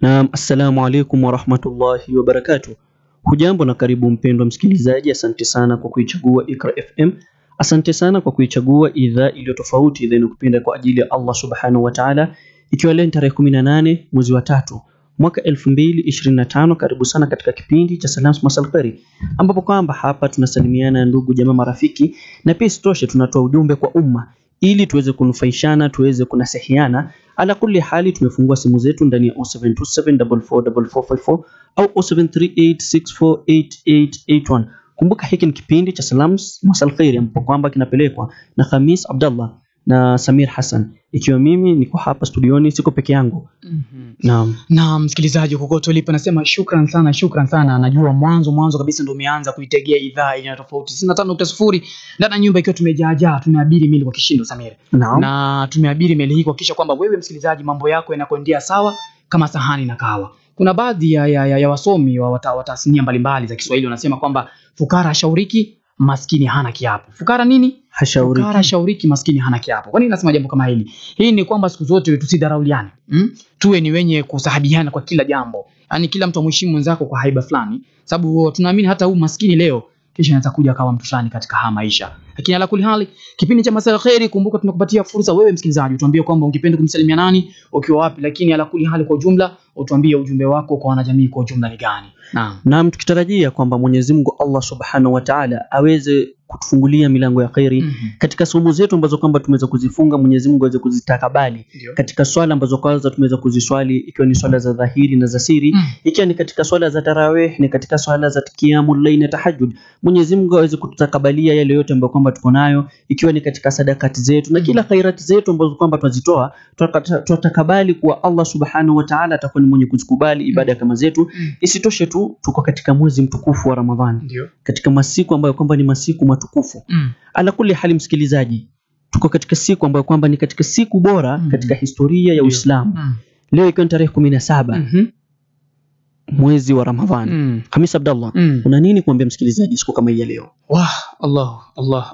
Naam, assalamu alaikum wa rahmatullahi wa barakatuh. Hujambo na karibu mpendwa msikilizaji, asante sana kwa kuichagua Iqra FM. Asante sana kwa kuichagua idhaa iliyo tofauti, idhaa inayokupenda kwa ajili ya Allah subhanahu wa ta'ala. Ikiwa leo tarehe 18 mwezi wa 3 mwaka 2025, karibu sana katika kipindi cha Salam Masal Khairi, ambapo kwamba hapa tunasalimiana ndugu jamaa marafiki, na pia sitoshe tunatoa ujumbe kwa umma ili tuweze kunufaishana, tuweze kunasihiana. Ala kulli hali tumefungua simu zetu ndani ya 0727444454 au 0738648881. Kumbuka hiki ni kipindi cha Salam Masal Khairi ambapo kwamba kinapelekwa na Khamis Abdallah na Samir Hassan. Ikiwa mimi niko hapa studioni, siko peke yangu. Naam, msikilizaji kokote ulipo, nasema shukran sana. Najua mwanzo kabisa ndio umeanza kuitegea idhaa ina tofauti 95.0 ndani nyumba, ikiwa tumejaajaa, tumeabiri meli kwa kishindo Samir. Na tumeabiri meli hii kuhakikisha kwamba wewe msikilizaji mambo yako yanakwendea sawa kama sahani na kawa. Kuna baadhi ya wasomi wa tasnia mbalimbali za Kiswahili wanasema kwamba fukara hashauriki, maskini hana kiapo. Fukara nini? Hashauriki. Fukara hashauriki, maskini hana kiapo. Kwa nini nasema jambo kama hili? Hii ni kwamba siku zote tusidharauliane. Tuwe ni wenye kusahabiana kwa kila jambo. Yaani kila mtu amheshimu mwenzako kwa haiba fulani. Sababu tunaamini hata huyu maskini leo kisha anaweza kuja akawa mtu fulani katika haya maisha. Lakini ala kulli hali, kipindi cha Masal Khairi, kumbuka tunakupatia fursa wewe msikilizaji utuambie kwamba ungependa kumsalimia nani, ukiwa wapi, lakini ala kulli hali kwa ujumla utuambie ujumbe wako kwa wanajamii kwa ujumla ni gani. Naam, tukitarajia kwamba Mwenyezi Mungu Allah Subhanahu wa Ta'ala aweze kutufungulia milango ya khairi katika somo zetu ambazo kwamba tumeweza kuzifunga. Mwenyezi Mungu aweze kuzitakabali katika swala ambazo kwanza tumeweza kuziswali, ikiwa ni swala za dhahiri na za siri, ikiwa ni katika swala za tarawih, ni katika swala za qiyamul layl na tahajjud. Mwenyezi Mungu aweze kututakabalia yale yote ambayo kwamba tuko nayo, ikiwa ni katika sadakati zetu na kila khairati zetu ambazo kwamba tunazitoa, tutakabali kwa Allah Subhanahu wa Ta'ala atakuwa ni mwenye kuzikubali ibada kama zetu. Isitoshe tu tuko katika mwezi mtukufu wa Ramadhani, katika masiku ambayo kwamba ni masiku matukufu. Ala kulli hali msikilizaji, tuko katika siku ambayo kwamba ni katika siku bora katika historia ya Uislamu. Leo ikiwa tarehe 17 mwezi wa Ramadhani. Khamis Abdallah, una nini kuambia msikilizaji siku kama hii leo? Allahu akbar,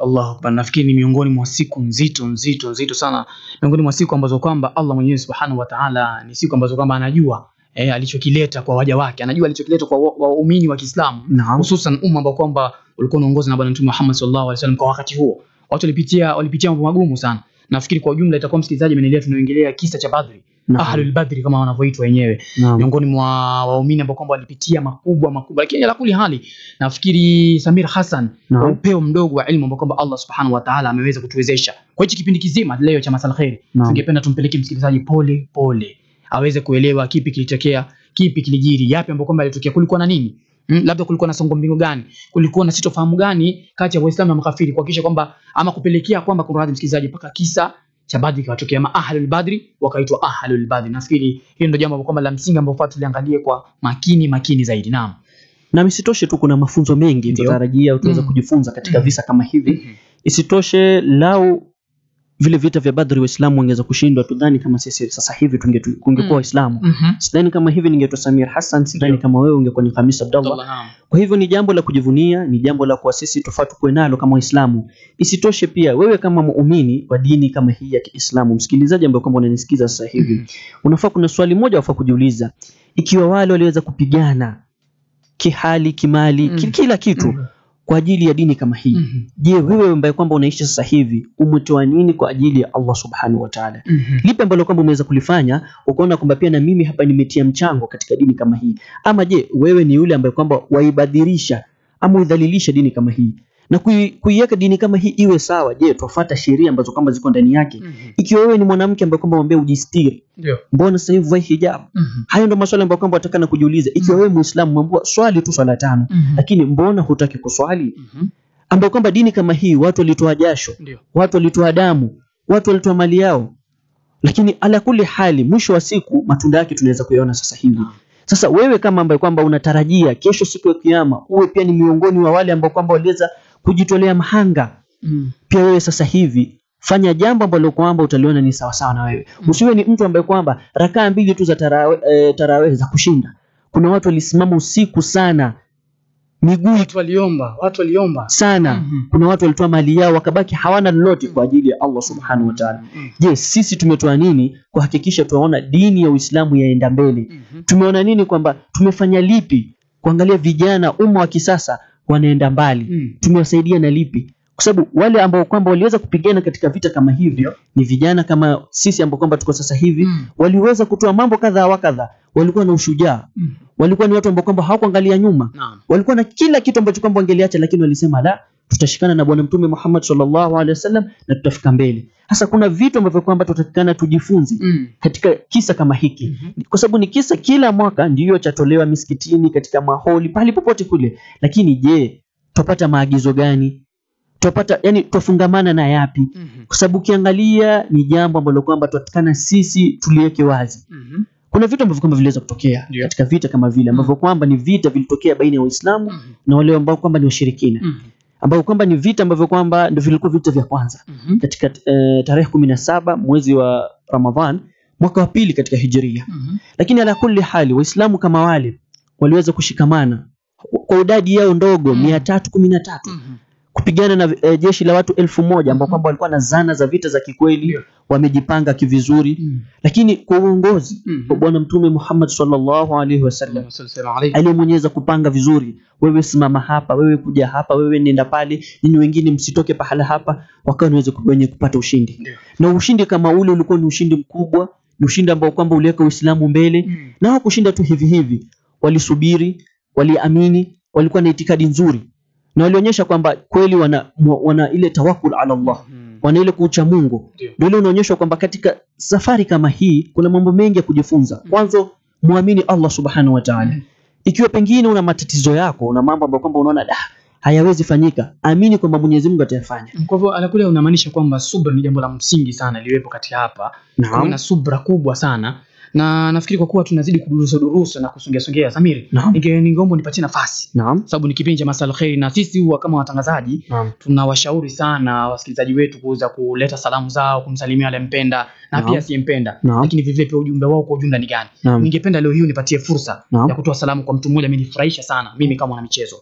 Allahu akbar. Nafikiri ni miongoni mwa siku nzito sana, miongoni mwa siku ambazo kwamba Allah Mwenyezi Subhanahu wa Ta'ala ni siku ambazo kwamba anajua alichokileta kwa waja wake, anajua alichokileta kwa waumini wa Kiislamu, hususan umma ambao kwamba ulikuwa unaongozwa na Bwana Mtume Muhammad sallallahu alaihi wasallam. Kwa wakati huo watu walipitia mambo magumu sana. Nafikiri kwa ujumla itakuwa msikilizaji amenelea tunaongelea kisa cha Badri, Ahlul Badri kama wanavyoitwa wenyewe, miongoni mwa waumini ambao kwamba walipitia makubwa. Lakini ala kuli hali nafikiri Samir Hassan kwa upeo mdogo wa elimu ambao kwamba Allah Subhanahu wa Ta'ala ameweza kutuwezesha kwa hichi kipindi kizima leo cha Masal Khairi, tungependa tumpeleke msikilizaji pole aweze kuelewa kipi kilitokea, kipi kilijiri, yapi ambapo kwamba yalitokea, kulikuwa na nini, labda kulikuwa na songo mbingo gani, kulikuwa na sitofahamu gani kati ya Waislamu na makafiri, kuhakikisha kwamba ama kupelekea kwamba kuna msikilizaji mpaka kisa cha Badri katokea, ma Ahlul Badri wakaitwa Ahlul Badri. Nafikiri hiyo ndio jambo kwamba la msingi ambao tuliangalie kwa makini zaidi. Na isitoshe tu kuna mafunzo mengi tutarajia utaweza kujifunza katika visa kama hivi. Isitoshe lao vile vita vya Badri Waislamu wangeweza kushindwa, tudhani kama sisi sasa hivi tungekuwa Waislamu. Sidhani kama hivi ningeitwa Samir Hassan, sidhani kama wewe ungekuwa ni Khamis Abdallah. Kwa hivyo ni jambo la kujivunia, ni jambo la kwa sisi tofauti kuwe nalo kama Waislamu. Isitoshe pia wewe kama muumini wa dini kama hii ya Kiislamu, msikilizaji ambaye kwamba unanisikiza sasa hivi, unafaa kuna swali moja wafaa kujiuliza: ikiwa wale waliweza kupigana kihali, kimali, kila kitu kwa ajili ya dini kama hii, je, wewe ambaye kwamba unaishi sasa hivi umetoa nini kwa ajili ya Allah Subhanahu wa Ta'ala? Lipi ambalo kwamba umeweza kulifanya ukaona kwamba pia na mimi hapa nimetia mchango katika dini kama hii? Ama je, wewe ni yule ambaye kwamba waibadilisha ama udhalilisha dini kama hii na kuiweka dini kama hii iwe sawa? Je, tufuata sheria ambazo kwamba ziko ndani yake? Ikiwa wewe ni mwanamke ambaye kwamba mwambie ujistiri, mbona sasa hivi vai hijab? Hayo ndio maswali ambayo kwamba utakana kujiuliza. Ikiwa wewe Muislamu mwambie swali tu swala 5, lakini mbona hutaki kuswali? Ambapo kwamba dini kama hii watu walitoa jasho, watu walitoa damu, watu walitoa mali yao, lakini ala kulli hali mwisho wa siku matunda yake tunaweza kuyaona sasa hivi. Sasa wewe kama ambaye kwamba unatarajia kesho siku ya kiyama uwe pia ni miongoni wa wale ambao kwamba waliweza kujitolea mahanga, pia wewe sasa hivi fanya jambo ambalo kwamba utaliona ni sawa sawa na wewe. Usiwe ni mtu ambaye kwamba rakaa 2 tu za tarawih za kushinda. Kuna watu walisimama usiku sana miguu watu waliomba sana. Kuna watu walitoa mali yao wakabaki hawana lolote kwa ajili ya Allah subhanahu wa ta'ala. Je, sisi tumetoa nini kuhakikisha tunaona dini ya Uislamu yaenda mbele? Tumeona nini kwamba tumefanya lipi kuangalia vijana umma wa kisasa wanaenda mbali? Tumewasaidia na lipi? Kwa sababu wale ambao kwamba waliweza kupigana katika vita kama hivyo ni vijana kama sisi ambao kwamba tuko sasa hivi, waliweza kutoa mambo kadha wa kadha, walikuwa na ushujaa, walikuwa ni watu ambao kwamba hawakuangalia nyuma, walikuwa na kila kitu ambacho kwamba wangeliacha, lakini walisema la, tutashikana na bwana mtume Muhammad sallallahu alaihi wasallam na tutafika mbele. Sasa kuna vitu ambavyo kwamba tutatakana tujifunze katika kisa kama hiki, kwa sababu ni kisa kila mwaka ndio chatolewa misikitini, katika maholi, pale popote kule, lakini je, tupata maagizo gani? Tupata, yani tufungamana na yapi? Kwa sababu ukiangalia ni jambo ambalo kwamba tutakana sisi tuliweke wazi. Kuna vitu ambavyo kwamba viliweza kutokea katika vita kama vile ambavyo kwamba ni vita vilitokea baina ya Waislamu na wale ambao kwamba ni washirikina, ambao kwamba ni vita ambavyo kwamba ndio vilikuwa vita vya kwanza katika tarehe 17 mwezi wa Ramadhan mwaka wa pili katika Hijria. Lakini ala kulli hali Waislamu kama wale waliweza kushikamana kwa idadi yao ndogo 313 kupigana na jeshi la watu 1000 ambao kwamba walikuwa na zana za vita za kikweli, wamejipanga kivizuri. Lakini kwa uongozi wa bwana mtume Muhammad sallallahu alaihi wasallam aliyemwenyeza kupanga vizuri, wewe simama hapa, wewe kuja hapa, wewe nenda pale, ninyi wengine msitoke pahala hapa, wakawa wenye kupata ushindi. Na ushindi kama ule ulikuwa ni ushindi mkubwa, ni ushindi ambao kwamba uliweka Uislamu mbele. Na hawakushinda tu hivi hivi, walisubiri, waliamini, walikuwa na itikadi nzuri, na walionyesha kwamba kweli wana ile tawakkul ala Allah, wana ile kucha Mungu. Ndio ile unaonyesha kwamba katika safari kama hii kuna mambo mengi ya kujifunza. Kwanza muamini Allah subhanahu wa ta'ala. Ikiwa pengine una matatizo yako, una mambo ambayo kwamba unaona hayawezi fanyika, amini kwamba Mwenyezi Mungu atayafanya. Kwa hivyo alakule unamaanisha kwamba subra ni jambo la msingi sana liwepo kati hapa. Kuna subra kubwa sana. Na nafikiri kwa kuwa tunazidi kudurusa na kusongea Samiri, ningeomba nipatie nafasi. Sababu ni kipindi cha Masal Khair na sisi huwa kama watangazaji tunawashauri sana wasikilizaji wetu kuweza kuleta salamu zao, kumsalimia wale mpenda na pia asiyempenda. Lakini vivyo pia ujumbe wao kwa ujumla ni gani? Ningependa leo hii unipatie fursa ya kutoa salamu kwa mtu mmoja amenifurahisha sana mimi kama mwana michezo.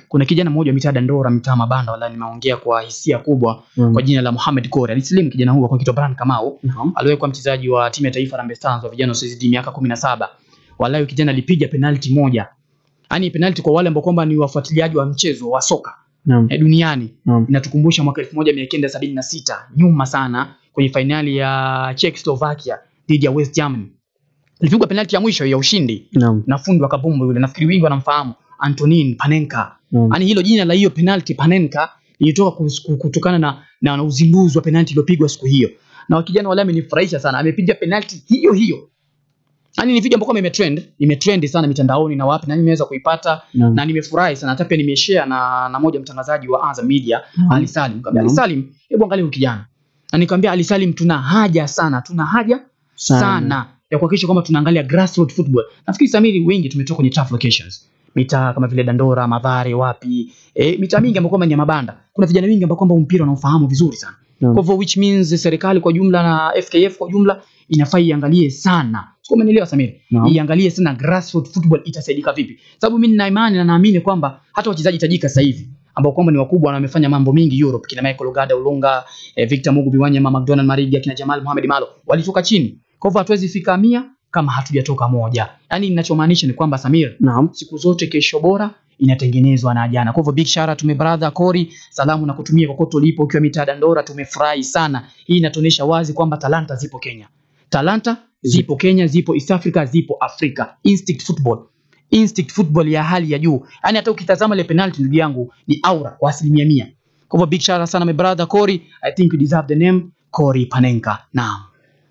Kuna kijana mmoja mitaa Dandora, mitaa Mabanda, wala nimeongea kwa hisia kubwa kwa jina la Mohamed Kore. Alislimu kijana huyo kwa kitwa Brian Kamau. Aliwahi mchezaji wa timu ya taifa Harambee Stars wa vijana usizidi miaka 17. Wala kijana alipiga penalti moja. Yaani penalti kwa wale ambao kwamba ni wafuatiliaji wa mchezo wa soka duniani. Inatukumbusha mwaka 1976 nyuma sana kwenye finali ya Czechoslovakia dhidi ya West Germany. Alipigwa penalti ya mwisho ya ushindi na fundi wa kabumbu yule, nafikiri wengi wanamfahamu, Antonin Panenka. Yaani hilo jina la hiyo penalti Panenka lilitoka kutokana na uzinduzi wa penalti iliyopigwa siku hiyo. Na kijana wale amenifurahisha sana, amepiga penalti hiyo. Yaani ni video ambayo imetrend sana mitandaoni na wapi, na nimeweza kuipata na nimefurahi sana. Hata pia nimeshare na moja mtangazaji wa Azam Media, Ali Salim. Nikamwambia Ali Salim, hebu angalia huyu kijana. Na nikamwambia Ali Salim, tuna haja sana ya kuhakikisha kwamba tunaangalia grassroots football. Nafikiri Samiri wengi tumetoka kwenye tough locations. Mitaa kama vile Dandora, Mathare, wapi, mitaa mingi ambayo kwamba ni mabanda. Kuna vijana wengi ambao kwamba mpira wanaofahamu vizuri sana. Kwa hivyo which means serikali kwa jumla na FKF kwa jumla inafaa iangalie sana. Sio, umenielewa Samiri? Iangalie sana grassroots football itasaidika vipi. Sababu mimi nina imani na naamini kwamba hata wachezaji tajika sasa hivi ambao kwamba ni wakubwa na wamefanya mambo mingi Europe, kina Michael Ogada Olunga, Victor Mugubi Wanyama, McDonald Mariga, kina Jamal Mohamed Malo walitoka chini. Kwa hivyo hatuwezi fika 100 kama hatujatoka moja. Yaani ninachomaanisha ni kwamba Samir, siku zote kesho bora inatengenezwa na jana. Kwa hivyo big shout out to my brother Kori, salamu na kutumia kokoto lipo ukiwa mitaa Dandora, tumefurahi sana. Hii inatuonyesha wazi kwamba talanta zipo Kenya. Talanta zipo Kenya, zipo East Africa, zipo Afrika. Instinct football ya hali ya juu. Yaani hata ukitazama ile penalty ndugu yangu ni aura kwa 100%. Kwa hivyo big shout out sana my brother Kori. I think you deserve the name Kori Panenka.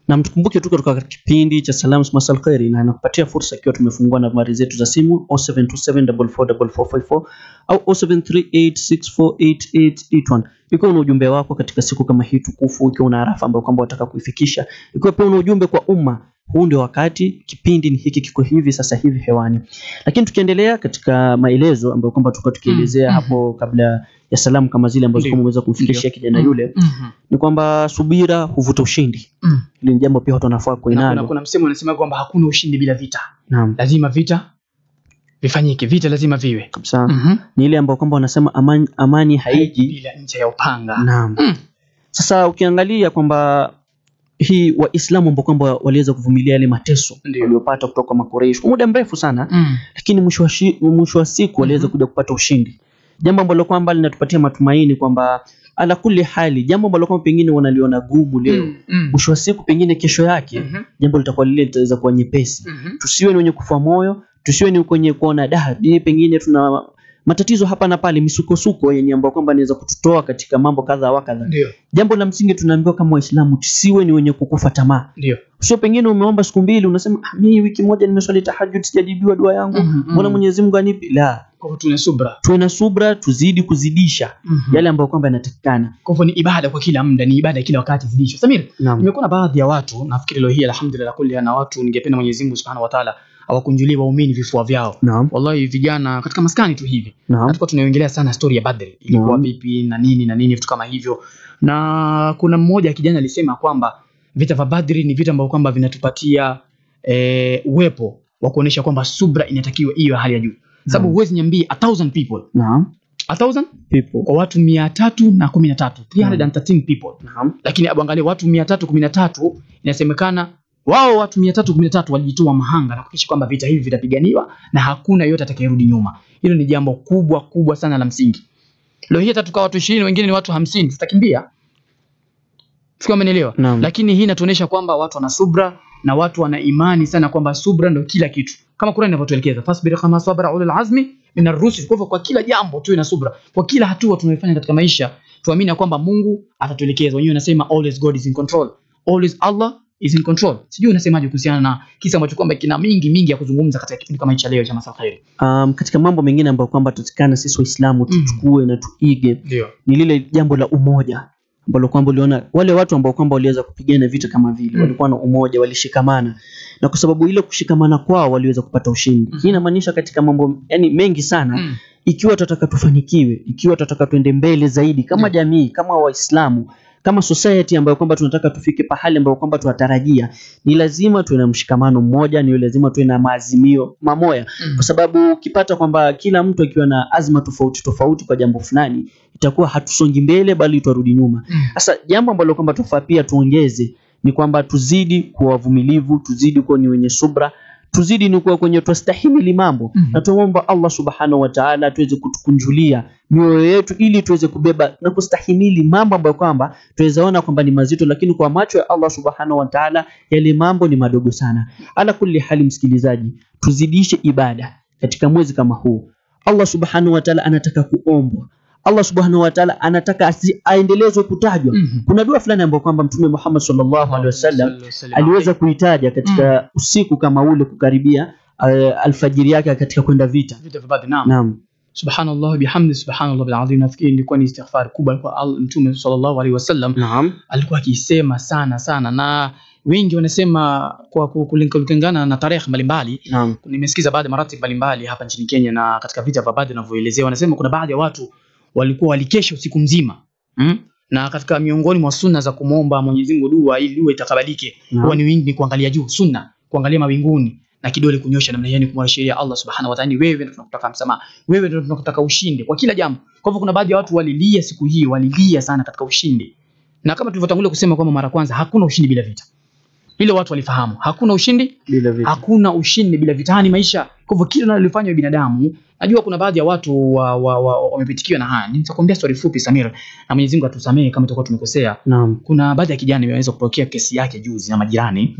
Na mtukumbuke tuko katika kipindi cha Salamu Masal Khair, na nakupatia fursa ikiwa tumefungua nambari zetu za simu 0727444454 au 0738648881. Ikiwa una ujumbe wako katika siku kama hii tukufu, ikiwa una arafa ambayo kwamba unataka kuifikisha, ikiwa pia una ujumbe kwa umma, huu ndio wakati. Kipindi ni hiki kiko hivi sasa hivi hewani. Lakini tukiendelea katika maelezo ambayo kwamba tulikuwa tukielezea hapo kabla ya salamu kama zile ambazo kama umeweza kumfikishia kijana yule, ni kwamba subira huvuta ushindi. Hili ni jambo pia watu wanafaa kuinalo. Kuna msemo unasema kwamba hakuna ushindi bila vita. Lazima vita vifanyike, vita lazima viwe kabisa. Ni ile ambayo kwamba wanasema amani haiji bila ncha ya upanga. Naam. Sasa ukiangalia kwamba hii Waislamu ambao kwamba waliweza kuvumilia yale mateso waliopata kutoka kwa Makuraish kwa muda mrefu sana, lakini mwisho wa siku waliweza kuja kupata ushindi, jambo ambalo kwamba linatupatia matumaini kwamba ala kulli hali jambo ambalo kwamba pengine wanaliona gumu leo, mwisho wa siku pengine kesho yake jambo litakuwa lile litaweza kuwa nyepesi. Tusiwe ni wenye kufa moyo, tusiwe ni kwenye kuona pengine tuna matatizo hapa na pale, misukosuko yenye ambayo kwamba inaweza kututoa katika mambo kadha wa kadha. Jambo la msingi tunaambiwa kama Waislamu tusiwe ni wenye kukufa tamaa. Sio pengine umeomba siku 2 unasema mimi wiki moja nimeswali tahajjud sijajibiwa dua yangu, mbona Mwenyezi Mungu anipi? La, kwa tuna subra. Tuna subra, tuzidi kuzidisha yale ambayo kwamba yanatakikana. Kwa hivyo ni ibada kwa kila muda, ni ibada kila wakati zidisha. Samir, nimekuwa na baadhi ya watu, nafikiri leo hii alhamdulillah kulli na watu ningependa Mwenyezi Mungu Subhanahu wa Ta'ala awakunjulie waumini vifua vyao. Wallahi vijana katika maskani tu hivi. Tulikuwa tunaongelea sana story ya Badr. Ilikuwa vipi na nini vitu kama hivyo. Na kuna mmoja kijana alisema kwamba vita vya Badr ni vita ambavyo kwamba vinatupatia uwepo wa kuonesha kwamba subra inatakiwa iwe hali ya juu. Sababu huwezi niambie 1000 people. 1000 people kwa watu 313, 313 people. Lakini angalia watu 313 inasemekana wao watu 313 walijitoa mahanga na kuhakikisha kwamba vita hivi vitapiganiwa na hakuna yote atakayerudi nyuma. Hilo ni jambo kubwa sana la msingi. Leo hii hata tukawa watu 20 wengine ni watu 50 tutakimbia. Sio, umeelewa? Lakini hii inatuonesha kwamba watu wana subra na watu wana imani sana kwamba subra ndio kila kitu. Kama Qur'an inavyotuelekeza, fasbir kama sabara ulul azmi min ar-rusul. Kwa kila jambo tuwe na subra. Kwa kila hatua tunayofanya katika maisha, tuamini kwamba Mungu atatuelekeza. Wenyewe nasema always God is in control. Always Allah is in control. Sijui unasemaje kuhusiana na kisa ambacho kwamba kina mingi ya kuzungumza katika kipindi kama hicho leo cha Masal Khairi. Katika mambo mengine ambayo kwamba tutakana sisi Waislamu tuchukue na tuige ni lile jambo la umoja ambalo kwamba uliona wale watu ambao kwamba waliweza kupigana vita kama vile walikuwa na umoja, walishikamana, na kwa sababu ile kushikamana kwao waliweza kupata ushindi. Hii inamaanisha katika mambo mengi sana, ikiwa tutataka tufanikiwe, ikiwa tutataka tuende mbele zaidi kama jamii, kama Waislamu, kama society ambayo kwamba tunataka tufike pahali ambapo kwamba tunatarajia, ni lazima tuwe na mshikamano mmoja, ni lazima tuwe na maazimio mamoja. Kwa sababu ukipata kwamba kila mtu akiwa na azma tofauti kwa jambo fulani, itakuwa hatusongi mbele bali tuarudi nyuma. Sasa jambo ambalo kwamba tufaa pia tuongeze ni kwamba tuzidi kuwa wavumilivu, tuzidi kuwa ni wenye subra, tuzidi ni kuwa kwenye tustahimili mambo. Na tuomba Allah Subhanahu wa Ta'ala tuweze kutukunjulia mioyo yetu ili tuweze kubeba na kustahimili mambo ambayo kwamba tuwezaona kwamba ni mazito, lakini kwa macho ya Allah Subhanahu wa Ta'ala yale mambo ni madogo sana. Ala kulli hali, msikilizaji, tuzidishe ibada katika mwezi kama huu. Allah Subhanahu wa Ta'ala anataka kuombwa. Allah Subhanahu wa Ta'ala anataka aendelezwe kutajwa. Kuna dua fulani ambayo kwamba Mtume Muhammad sallallahu alaihi wasallam aliweza kuitaja katika usiku kama ule kukaribia alfajiri yake katika kwenda vita vya Badr. Naam. Subhanallah bihamdi subhanallah bil azim. Nafikiri ilikuwa ni istighfar kubwa kwa Mtume sallallahu alaihi wasallam. Alikuwa akisema sana na wengi wanasema kwa kulingana na tarehe mbalimbali. Nimesikiza baadhi ya maratib mbalimbali hapa nchini Kenya na katika vita vya Badr vinavyoelezewa, wanasema kuna baadhi ya watu walikuwa walikesha usiku mzima. Na katika miongoni mwa sunna za kumuomba Mwenyezi Mungu dua ili dua itakabalike, huwa ni wingi, ni kuangalia juu, sunna kuangalia mawinguni na kidole kunyosha namna yani kumwashiria Allah Subhanahu wa Ta'ala, wewe ndio tunakutaka msamaha, wewe ndio tunakutaka ushinde kwa kila jambo. Kwa hivyo kuna baadhi ya watu walilia siku hii, walilia sana katika ushindi. Na kama tulivyotangulia kusema kwamba mara kwanza hakuna ushindi bila vita. Ile watu walifahamu, hakuna ushindi bila vita. Hakuna ushindi bila vita, ni maisha. Kwa hivyo kila unalofanya binadamu, najua kuna baadhi ya watu wamepitikiwa na haya. Nitakwambia story fupi Samir, na Mwenyezi Mungu atusamee kama tutakuwa tumekosea. Kuna baadhi ya kijana wameweza kupokea kesi yake juzi na majirani.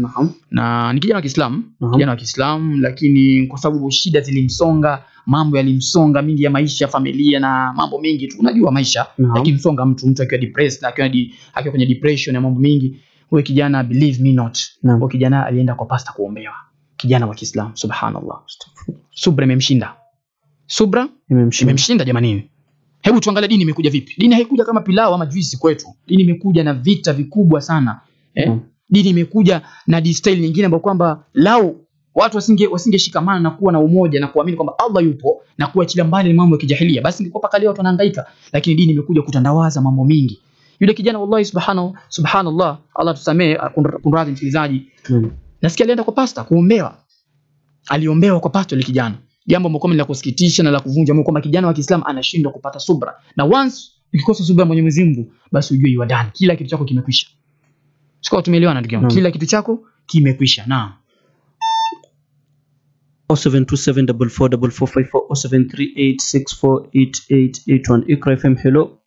Na ni kijana wa Kiislamu, lakini kwa sababu shida zilimsonga, mambo yalimsonga mingi ya maisha, familia na mambo mengi tu. Unajua maisha yakimsonga mtu akiwa depressed, akiwa kwenye depression na mambo mengi. Huyo kijana, believe me not, huyo kijana alienda kwa pastor kuombewa. Kijana wa Kiislamu, subhanallah. Subra imemshinda. Subra imemshinda jamani. Hebu tuangalie dini imekuja vipi. Dini haikuja kama pilau ama juisi kwetu. Dini imekuja na vita vikubwa sana. Dini imekuja na style nyingine ambayo kwamba lao watu wasingeshikamana na kuwa na umoja na kuamini kwamba Allah yupo na kuachilia mbali mambo ya kijahilia, basi ingekuwa paka leo watu wanahangaika. Lakini dini imekuja kutandawaza mambo mingi. Yule kijana wallahi subhanallah, Allah tusamee, kunradhi msikilizaji. Nasikia alienda kwa pastor kuombewa. Aliombewa kwa pastor yule kijana. jambo ambalo ni la kusikitisha na la kuvunja moyo kwamba kijana wa Kiislamu anashindwa kupata subra. Na once ukikosa subra Mwenyezi Mungu, basi ujue you are done. Kila kitu chako kimekwisha. Sio, tumeelewana ndugu yangu? Kila kitu chako kimekwisha. Naam. 0727444454 0738648881. Iqra FM. Hello.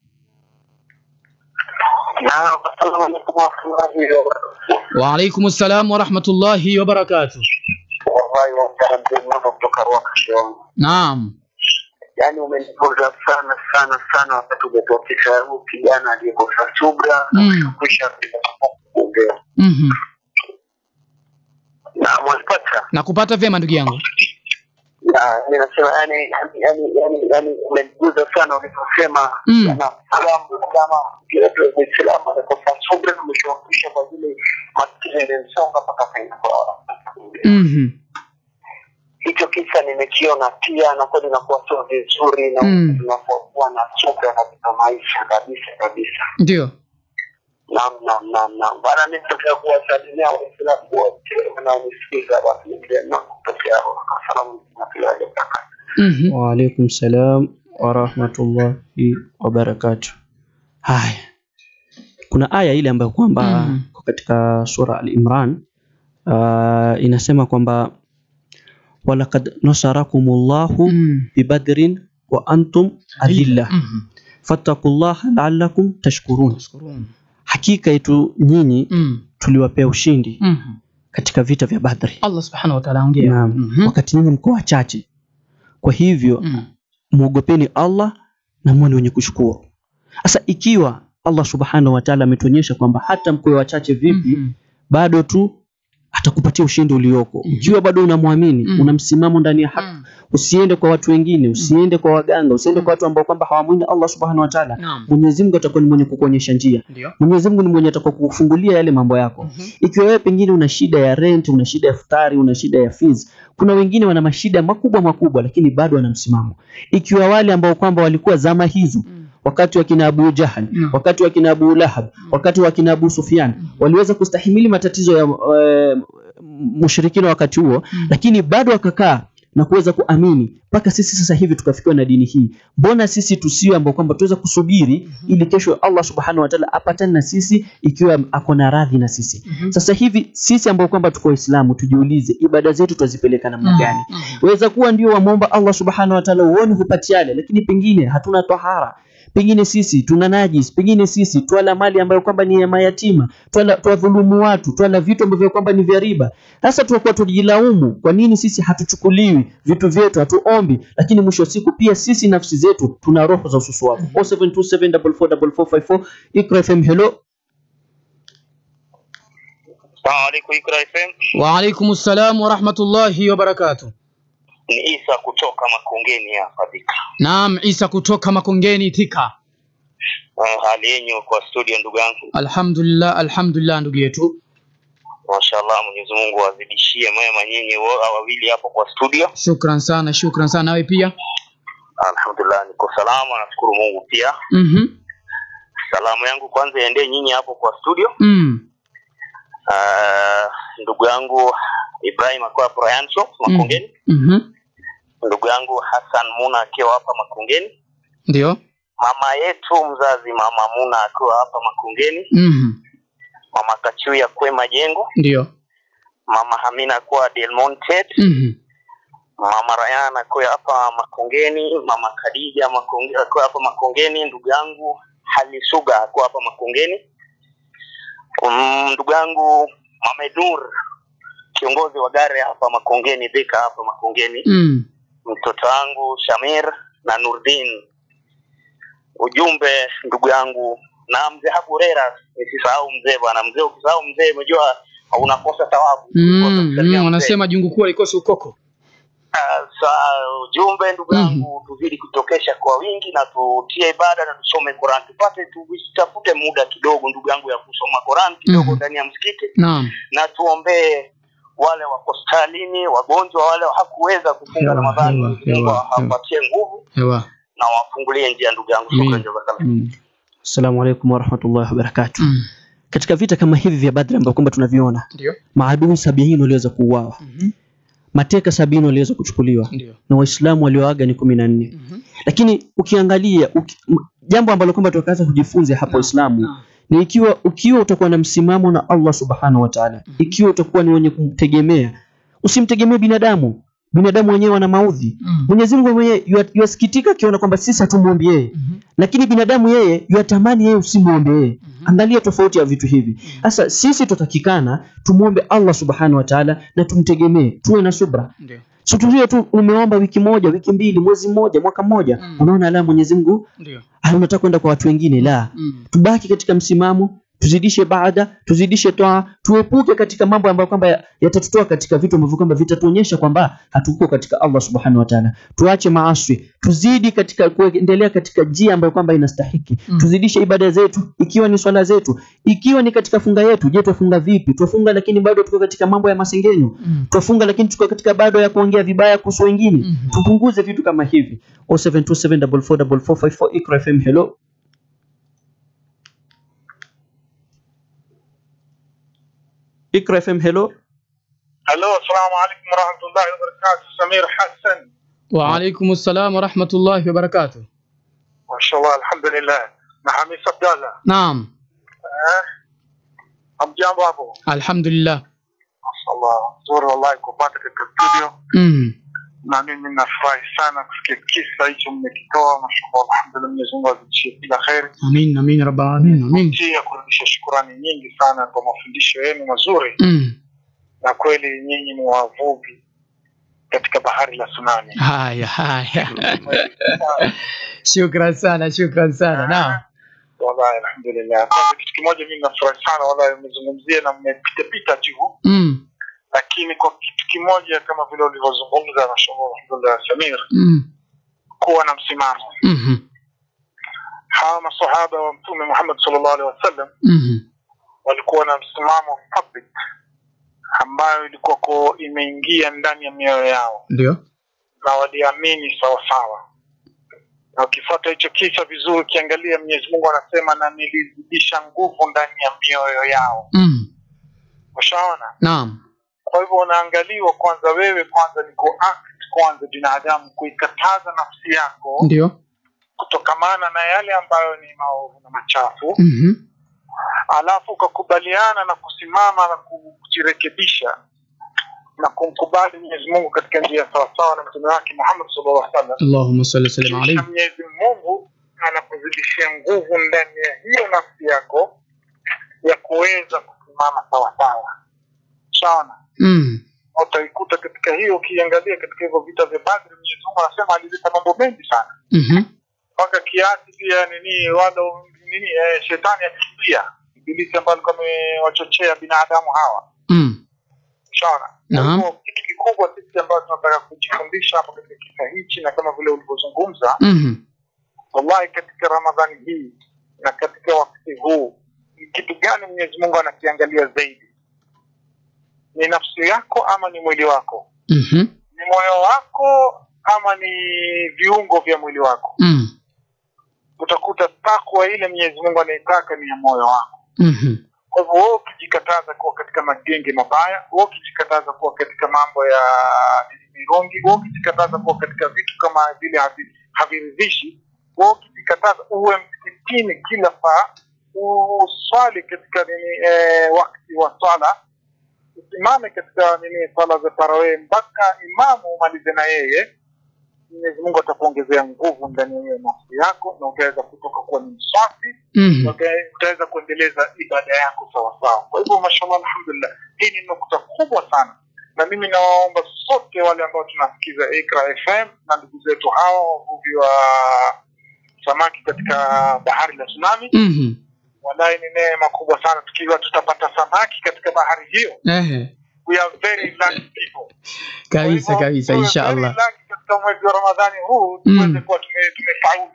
Wa alaykum assalam wa rahmatullahi wa barakatuh. Naam. Yani umenifunza sana wakati umetokea huyu kijana aliyekosa subra kisha kuongea. Na mwapata? Nakupata vyema ndugu yangu. Mimi nasema yani umeniguza sana uliposema na salamu kama kile Muislamu anakosa subra kumshukisha kwa vile maskini msonga mpaka kaenda kwa. Hicho kisa nimekiona pia na kweli inakuwa sio vizuri na tunapokuwa na subra katika maisha kabisa. Ndio. Naam. Bana mimi nataka kuwasalimia Waislamu wote wanaonisikiza basi ndio kutokea salamu na pia. Wa alaykum salam wa rahmatullahi wa barakatuh. Haya. Kuna aya ile ambayo kwamba katika sura Al-Imran inasema kwamba walaqad nasarakumullahu bibadrin wa antum adilla fattaqullaha la'allakum tashkurun. Hakika yetu nyinyi tuliwapea ushindi katika vita vya Badri. Allah subhanahu wa ta'ala ongea. Wakati nyinyi mko wachache. Kwa hivyo muogopeni Allah na muone wenye kushukuru. Sasa ikiwa Allah subhanahu wa ta'ala ametuonyesha kwamba hata mko wachache vipi bado tu atakupatia ushindi ulioko. Ikiwa bado unamwamini, unamsimamo ndani ya haki, usiende kwa watu wengine, usiende kwa waganga, usiende kwa watu ambao kwamba hawamwamini Allah subhanahu wa ta'ala. Mwenyezi Mungu atakuwa ni mwenye kukuonyesha njia. Mwenyezi Mungu ni mwenye atakufungulia yale mambo yako. Ikiwa wewe pengine una shida ya rent, una shida ya futari, una shida ya fees, kuna wengine wana mashida makubwa lakini bado wana msimamo. Ikiwa wale ambao kwamba walikuwa zama hizo wakati wa kina Abu Jahal, wakati wa kina Abu Lahab, wakati wa kina Abu Sufyan, waliweza kustahimili matatizo ya mushrikina wakati huo, lakini bado wakakaa na kuweza kuamini mpaka sisi sasa hivi tukafikiwa na dini hii. Mbona sisi tusiwe ambao kwamba tuweza kusubiri ili kesho Allah subhanahu wa ta'ala apatane na sisi ikiwa ako na radhi na sisi. Sasa hivi sisi ambao kwamba tuko Waislamu tujiulize ibada zetu tuzipeleka namna gani? Waweza kuwa ndio wamuomba Allah subhanahu wa ta'ala uone hupati yale, lakini pengine hatuna tahara. Pengine sisi tuna najis, pengine sisi twala mali ambayo kwamba ni ya mayatima, twadhulumu watu, twala vitu ambavyo kwamba ni vya riba. Sasa tunakuwa tujilaumu kwa nini sisi hatuchukuliwi vitu vyetu, hatuombi, lakini mwisho wa siku pia sisi nafsi zetu tuna roho za ususuavu. 0727444454 Iqra FM. Hello. Assalamu alaykum Iqra FM. Wa alaykum assalam wa rahmatullahi wa barakatuh. Ni Isa kutoka Makongeni hapa Thika. Naam, Isa kutoka Makongeni Thika. Hali yenu kwa studio ndugu yangu? Alhamdulillah ndugu yetu. Mashaallah, Mwenyezi Mungu azidishie mema nyinyi wawili hapo kwa studio. Shukran sana nawe pia. Alhamdulillah niko salama, nashukuru Mungu pia. Salamu yangu kwanza iende nyinyi hapo kwa studio. Ndugu yangu Ibrahim akiwa Proyanso Makongeni. Ndugu yangu Hassan Muna akiwa hapa Makongeni. Ndio. Mama yetu mzazi Mama Muna akiwa hapa Makongeni. Mama Kachuya kwa Majengo. Ndio. Mama Hamina kwa Del Monte. Mama Rayana kwa hapa Makongeni. Mama Khadija kwa hapa Makongeni. Ndugu yangu Halisuga kwa hapa Makongeni. Ndugu yangu Mamedur kiongozi wa gari hapa Makongeni Thika hapa Makongeni. Mtoto wangu Shamir na Nurdin. Ujumbe ndugu yangu na mzee Haburera, nisisahau mzee bwana. Mzee ukisahau mzee unajua unakosa thawabu. Wanasema jungu kuu alikosa ukoko. Ujumbe ndugu yangu tuzidi kutokesha kwa wingi na tutie ibada na tusome Qur'an. Tutafute muda kidogo ndugu yangu ya kusoma Qur'an kidogo ndani ya msikiti. Na tuombe wale wako hospitalini, wagonjwa wale hakuweza kufunga Ramadhani, Mungu awapatie nguvu na wafungulie njia ndugu yangu. Shukrani jazakallah. Assalamu alaykum wa rahmatullahi wa barakatuh. Katika vita kama hivi vya Badr ambao kwamba tunaviona, maadui 70 waliweza kuuawa. mateka 70 waliweza kuchukuliwa. Ndio. Na Waislamu walioaga ni 14. Lakini ukiangalia jambo ambalo kwamba tukaanza kujifunza hapo Uislamu ni ikiwa utakuwa na msimamo na Allah Subhanahu wa Ta'ala, ikiwa utakuwa ni wenye kumtegemea, usimtegemee binadamu. Binadamu wenyewe wana maudhi. Mwenyezi Mungu mwenyewe yasikitika akiona kwamba sisi hatumuombe yeye. Lakini binadamu yeye yatamani yeye usimuombe yeye. Angalia tofauti ya vitu hivi. Sasa sisi tutakikana tumuombe Allah Subhanahu wa Ta'ala na tumtegemee. Tuwe na subra. Ndio. Sio tu umeomba wiki moja, wiki mbili, mwezi mmoja, mwaka mmoja, unaona la Mwenyezi Mungu. Ndio. Unataka kwenda kwa watu wengine la. Tubaki katika msimamo, tuzidishe baada, tuzidishe toa, tuepuke katika mambo ambayo kwamba yatatutoa katika vitu ambavyo kwamba vitatuonyesha kwamba hatuko katika Allah Subhanahu wa Ta'ala. Tuache maasi, tuzidi katika kuendelea katika njia ambayo kwamba inastahiki. Tuzidishe ibada zetu, ikiwa ni swala zetu, ikiwa ni katika funga yetu. Je, tufunga vipi? Tufunga lakini bado tuko katika mambo ya masengenyo. Tufunga lakini tuko katika bado ya kuongea vibaya kuhusu wengine. Tupunguze vitu kama hivi. 0727444454 Iqra FM. Hello. Iqra FM. Hello. Hello, assalamu alaikum warahmatullahi wabarakatuh. Samir Hassan. Wa alaikum assalam warahmatullahi wabarakatuh. Mashallah, alhamdulillah. Na Hamis Abdallah. Naam. Hamjambo hapo? Alhamdulillah. Mashallah, nzuri wallahi kupata katika studio. Na mimi nafurahi sana kusikia kisa hicho mmekitoa. Mashallah, alhamdulillah, Mwenyezi Mungu azidishie kila kheri. Amin, amin rabbal alamin. Amin. Pia kurudisha shukrani nyingi sana kwa mafundisho yenu mazuri. Na kweli nyinyi ni wavuvi katika bahari la tsunami. Haya. Shukran sana. Naam. Wallahi alhamdulillah. Kwa kitu kimoja mimi nafurahi sana wallahi mmezungumzia na mmepita juu. Lakini kwa kitu kimoja kama vile ulivyozungumza na Alhamdulillah Samir. Kuwa na msimamo. Hawa maswahaba wa Mtume Muhammad sallallahu alaihi wasallam walikuwa na msimamo thabit ambayo ilikuwa imeingia ndani ya mioyo yao. Ndio. Na waliamini sawa sawa. Na ukifuata hicho kisa vizuri ukiangalia Mwenyezi Mungu anasema na nilizidisha nguvu ndani ya mioyo yao. Ushaona? Naam. Kwa hivyo unaangaliwa kwanza wewe kwanza ni kwanza binadamu kuikataza nafsi yako. Ndio. Kutokamana na yale ambayo ni maovu na machafu. Alafu ukakubaliana na kusimama na kujirekebisha na kumkubali Mwenyezi Mungu katika njia sawa sawa na mtume wake Muhammad sallallahu alaihi wasallam. Allahumma salli sallam alayhi. Mwenyezi Mungu anakuzidishia nguvu ndani ya hiyo nafsi yako ya kuweza kusimama sawa sawa. Sawa? Utaikuta katika hiyo ukiangalia katika hivyo vita vya Badr Mwenyezi Mungu anasema alileta mambo mengi sana. Mpaka kiasi pia shetani akimbia ibilisi ambaye alikuwa amewachochea binadamu hawa. Sawa? Kitu kikubwa sisi ambacho tunataka kujifundisha hapa katika kisa hichi na kama vile ulivyozungumza wallahi katika Ramadhani hii na katika wakati huu kitu gani Mwenyezi Mungu anakiangalia zaidi? Ni nafsi yako ama ni mwili wako? Ni moyo wako ama ni viungo vya mwili wako? Utakuta takwa ile Mwenyezi Mungu anaitaka ni ya moyo wako. Kwa hivyo wewe ukijikataza kuwa katika magenge mabaya, wewe ukijikataza kuwa katika mambo ya mirongi, wewe ukijikataza kuwa katika vitu kama vile haviridhishi, wewe ukijikataza uwe msikitini kila saa, uswali katika wakati wa swala, usimame katika swala za tarawih mpaka imamu umalize na yeye, Mwenyezi Mungu atakuongezea nguvu ndani ya nafsi yako na utaweza kutoka kuwa ni msafi, utaweza kuendeleza ibada yako sawa sawa. Kwa hivyo mashallah alhamdulillah, hii ni nukta kubwa sana. Na mimi nawaomba sote wale ambao tunasikiza Iqra FM na ndugu zetu hawa wavuvi wa samaki katika bahari la tsunami, wallahi ni neema kubwa sana tukiwa tutapata samaki katika bahari hiyo. We are very lucky people. Kabisa inshallah. Katika mwezi wa Ramadhani huu tuweze kuwa tumefaulu.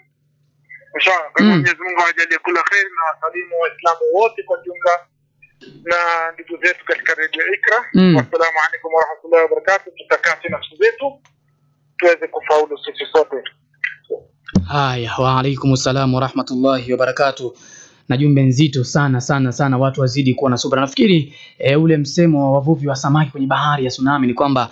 Inshallah. Kwa Mwenyezi Mungu ajalie kila kheri na wasalimu waislamu wote kwa jumla na ndugu zetu katika Radio Iqra. Assalamu alaykum wa rahmatullahi wa barakatuh. Tutakati nafsi zetu tuweze kufaulu sisi sote. Haya, wa alaykum assalam wa rahmatullahi wa barakatuh. Na jumbe nzito sana watu wazidi kuwa na subra. Nafikiri ule msemo wa wavuvi wa samaki kwenye bahari ya tsunami ni kwamba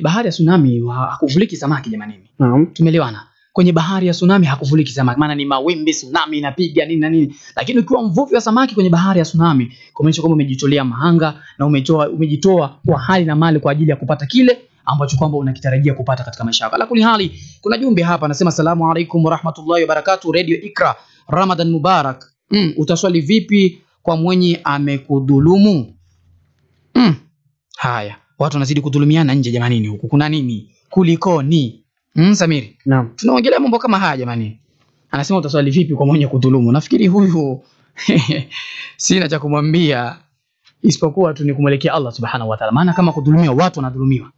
bahari ya tsunami hakuvuliki samaki jamani. Naam. Tumeelewana. Kwenye bahari ya tsunami hakuvuliki samaki. Maana ni mawimbi, tsunami inapiga nini na nini. Lakini ukiwa mvuvi wa samaki kwenye bahari ya tsunami, kumaanisha kwamba umejitolea mahanga na umejitoa kwa hali na mali kwa ajili ya kupata kile ambacho kwamba unakitarajia kupata katika maisha yako. Lakini hali kuna jumbe hapa anasema asalamu alaykum wa rahmatullahi wa barakatuh, Radio Ikra, Ramadan Mubarak. Utaswali vipi kwa mwenye amekudhulumu? Haya, watu wanazidi kudhulumiana nje jamani, huku kuna nini? Kulikoni? Samiri. Naam. Tunaongelea mambo kama haya jamani. Anasema utaswali vipi kwa mwenye kudhulumu? Nafikiri huyu sina cha kumwambia isipokuwa tu ni kumwelekea Allah Subhanahu wa Ta'ala. Maana kama kudhulumiwa watu wanadhulumiwa.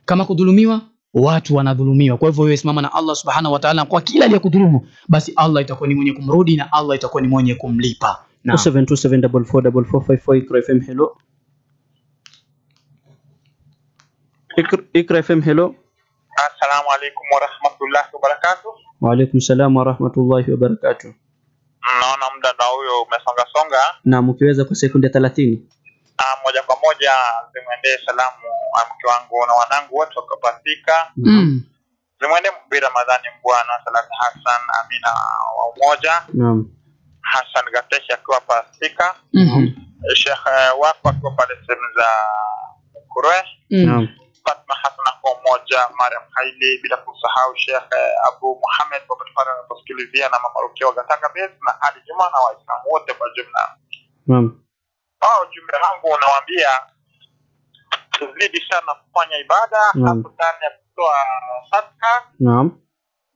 Kama kudhulumiwa watu wanadhulumiwa. Kwa hivyo wewe simama na Allah Subhanahu wa Ta'ala kwa kila aliyekudhulumu, basi Allah itakuwa ni mwenye kumrudi na Allah itakuwa ni mwenye kumlipa. 0727444454 Ikra FM. Hello. Ikra FM. Hello. Assalamu alaikum wa rahmatullahi wa barakatuh. Wa alaikum salam wa rahmatullahi wa barakatuh. Naona muda na huyo umesonga songa. Na mkiweza kwa sekunde 30. Moja kwa moja zimwendee salamu mke wangu na wanangu wote wakapasika. Zimwendee Mhubiri Ramadhani Mbwana, Salami Hassan, Amina wa Umoja. Naam. Hassan Gateshi akiwa pasika. Sheikh wako akiwa pale sehemu za Kurwe. Naam. Fatma Hassan kwa Umoja, Mariam Haili, bila kusahau Sheikh Abu Muhammad kwa kutufanya na kusikilizia, na Mama Rukia wa Gatanga Base, na Ali Juma na Waislamu wote kwa jumla. Naam. Jumbe wangu unawaambia tuzidi sana kufanya ibada, hapo ndani ya kutoa sadaka. Naam.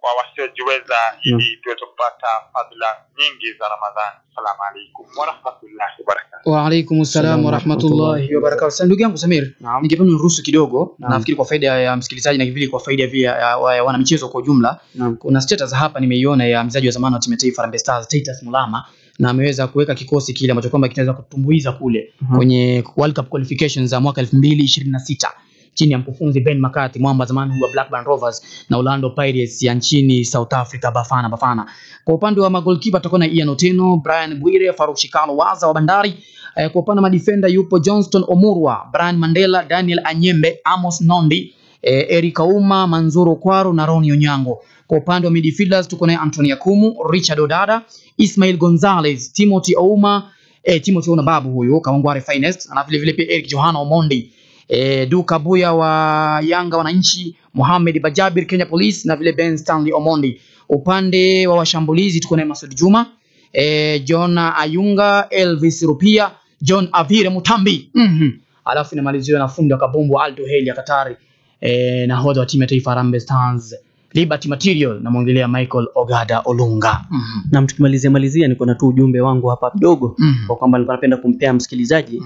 Kwa wasiojiweza ili tuweze kupata fadhila nyingi za Ramadhani. Asalamu alaykum wa rahmatullahi wa barakatuh. Wa alaykum assalam wa rahmatullahi wa barakatuh. Ndugu yangu Samir, ningependa niruhusu kidogo, nafikiri kwa faida ya msikilizaji na vile kwa faida ya wana michezo kwa ujumla. Kuna status hapa nimeiona ya mchezaji wa zamani wa timu ya taifa Harambee Stars Titus Mulama, na ameweza kuweka kikosi kile ambacho kwamba kitaweza kutumbuiza kule kwenye World Cup qualifications za mwaka 2026 chini ya mkufunzi Ben McCarthy, mwamba zamani wa Blackburn Rovers na Orlando Pirates ya nchini South Africa, Bafana. Kwa upande wa magolkeeper tutakuwa na Ian Otieno, Brian Bwire, Faruk Shikalo Waza wa Bandari. Kwa upande wa madefender yupo Johnston Omurwa, Brian Mandela, Daniel Anyembe, Amos Nondi, Eric Auma, Manzuro Kwaro na Ronnie Onyango. Kwa upande wa midfielders tuko na Anthony Akumu, Richard Odada, Ismail Gonzalez, Timothy Ouma, Timothy Ona Babu huyo Kawangware Finest, na vile vile pia Eric Johana Omondi, Duka Buya wa Yanga Wananchi, Mohamed Bajabir Kenya Police, na vile Ben Stanley Omondi. Upande wa washambulizi tuko na Masud Juma, John Ayunga, Elvis Rupia, John Avire Mutambi. Alafu inamaliziwa na fundi wa kabumbu Aldo Heli ya Katari, nahodha wa timu ya taifa Harambee Stars Liberty Material, na mwongelea Michael Ogada Olunga. Na mtukimalizia niko na tu ujumbe wangu hapa mdogo kwa kwamba nilikuwa napenda kumpea msikilizaji.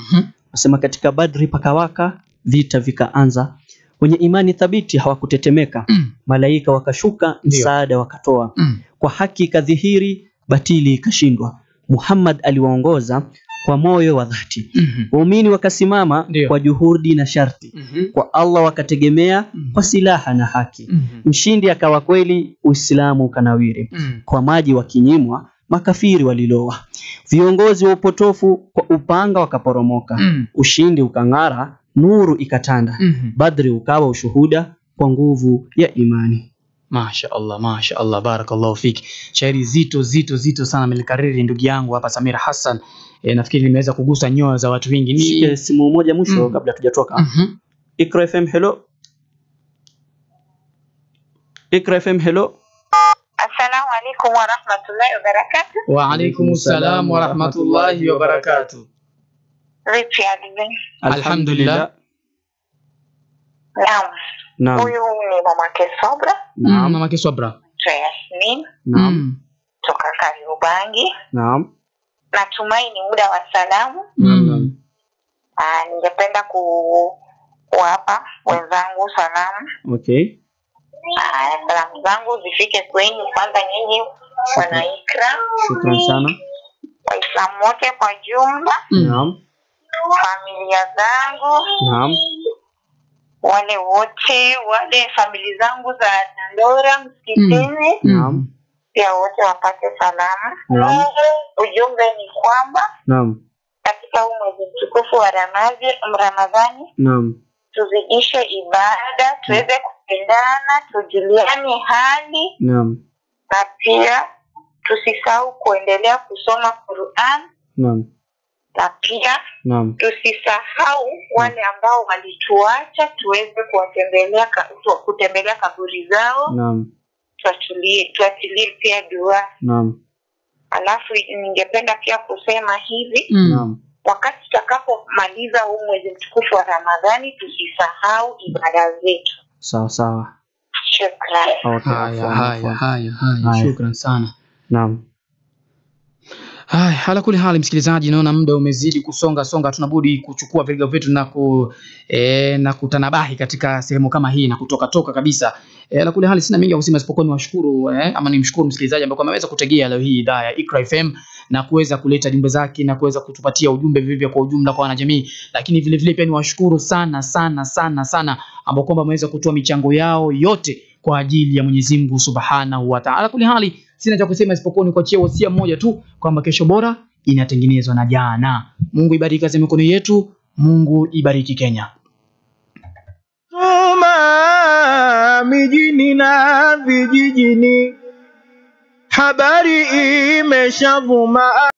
Nasema katika Badri pakawaka, vita vikaanza, wenye imani thabiti hawakutetemeka, malaika wakashuka, msaada wakatoa, kwa haki ikadhihiri, batili ikashindwa, Muhammad aliwaongoza kwa moyo wa dhati, waumini wakasimama kwa juhudi na sharti, kwa Allah wakategemea kwa silaha na haki, mshindi akawa kweli, Uislamu ukanawiri, kwa maji wakinyimwa, makafiri waliloa, viongozi wa upotofu kwa upanga wakaporomoka, ushindi ukang'ara, nuru ikatanda, Badri ukawa ushuhuda kwa nguvu ya imani. Masha Allah, barakallahu fiki. Shairi zito sana amelikariri ndugu yangu hapa Samir Hassan. Nafikiri nimeweza kugusa nyoyo za watu wengi. Ni simu moja mwisho kabla tujatoka. Ikra FM. Hello. Ikra FM. Hello. Assalamu alaykum wa rahmatullahi wa barakatuh. Wa alaykum assalam wa rahmatullahi wa barakatuh. Vipi hali? Alhamdulillah. Naam. Huyu ni Mama Kesabra. Naam, Mama Kesabra. Yasmin. Naam. Toka Kariobangi. Naam. Natumaini muda wa salamu. Naam. Ningependa kuwapa wenzangu salamu. Okay. Salamu zangu zifike kwenu kwanza nyinyi wana Ikra. Shukrani sana. Waislamu wote kwa jumla. Naam. Familia zangu. Naam. Wale wote, wale familia zangu za Dandora msikitini. Naam. Pia wote wapate salamu. Naam. Ujumbe ni kwamba naam, katika mwezi mtukufu wa Ramadhani, naam, tuzidishe ibada, tuweze kupendana, tujuliane hali. Naam. Na pia tusisahau kuendelea kusoma Qur'an. Naam. Na pia tusisahau wale ambao walituacha, tuweze kutembelea kaburi zao. Naam. Tuatilie pia dua. Naam. Alafu ningependa pia kusema hivi, Naam. wakati tutakapomaliza huu mwezi mtukufu wa Ramadhani, tusisahau ibada zetu. Sawa sawa. Shukrani. Haya. Shukrani sana. Naam. Hala kuli hali msikilizaji, naona muda umezidi kusonga, tunabudi kuchukua vigezo vyetu na kutanabahi katika sehemu kama hii na kutoka kabisa. Hala kuli hali sina mengi ya kusema isipokuwa niwashukuru ama nimshukuru msikilizaji ambaye ameweza kutegea leo hii idhaa ya Iqra FM na kuweza kuleta jumbe zake na kuweza kutupatia ujumbe vivyo kwa ujumla kwa wanajamii. Lakini vile vile pia niwashukuru sana ambao kwamba wameweza kutoa michango yao yote kwa ajili ya Mwenyezi Mungu Subhanahu wa Ta'ala. Kuli hali sina cha kusema isipokuwa ni kuachia wasia mmoja tu kwamba kesho bora inatengenezwa na jana. Mungu ibariki kazi mikono yetu, Mungu ibariki Kenya. Mijini na vijijini, habari imeshavuma.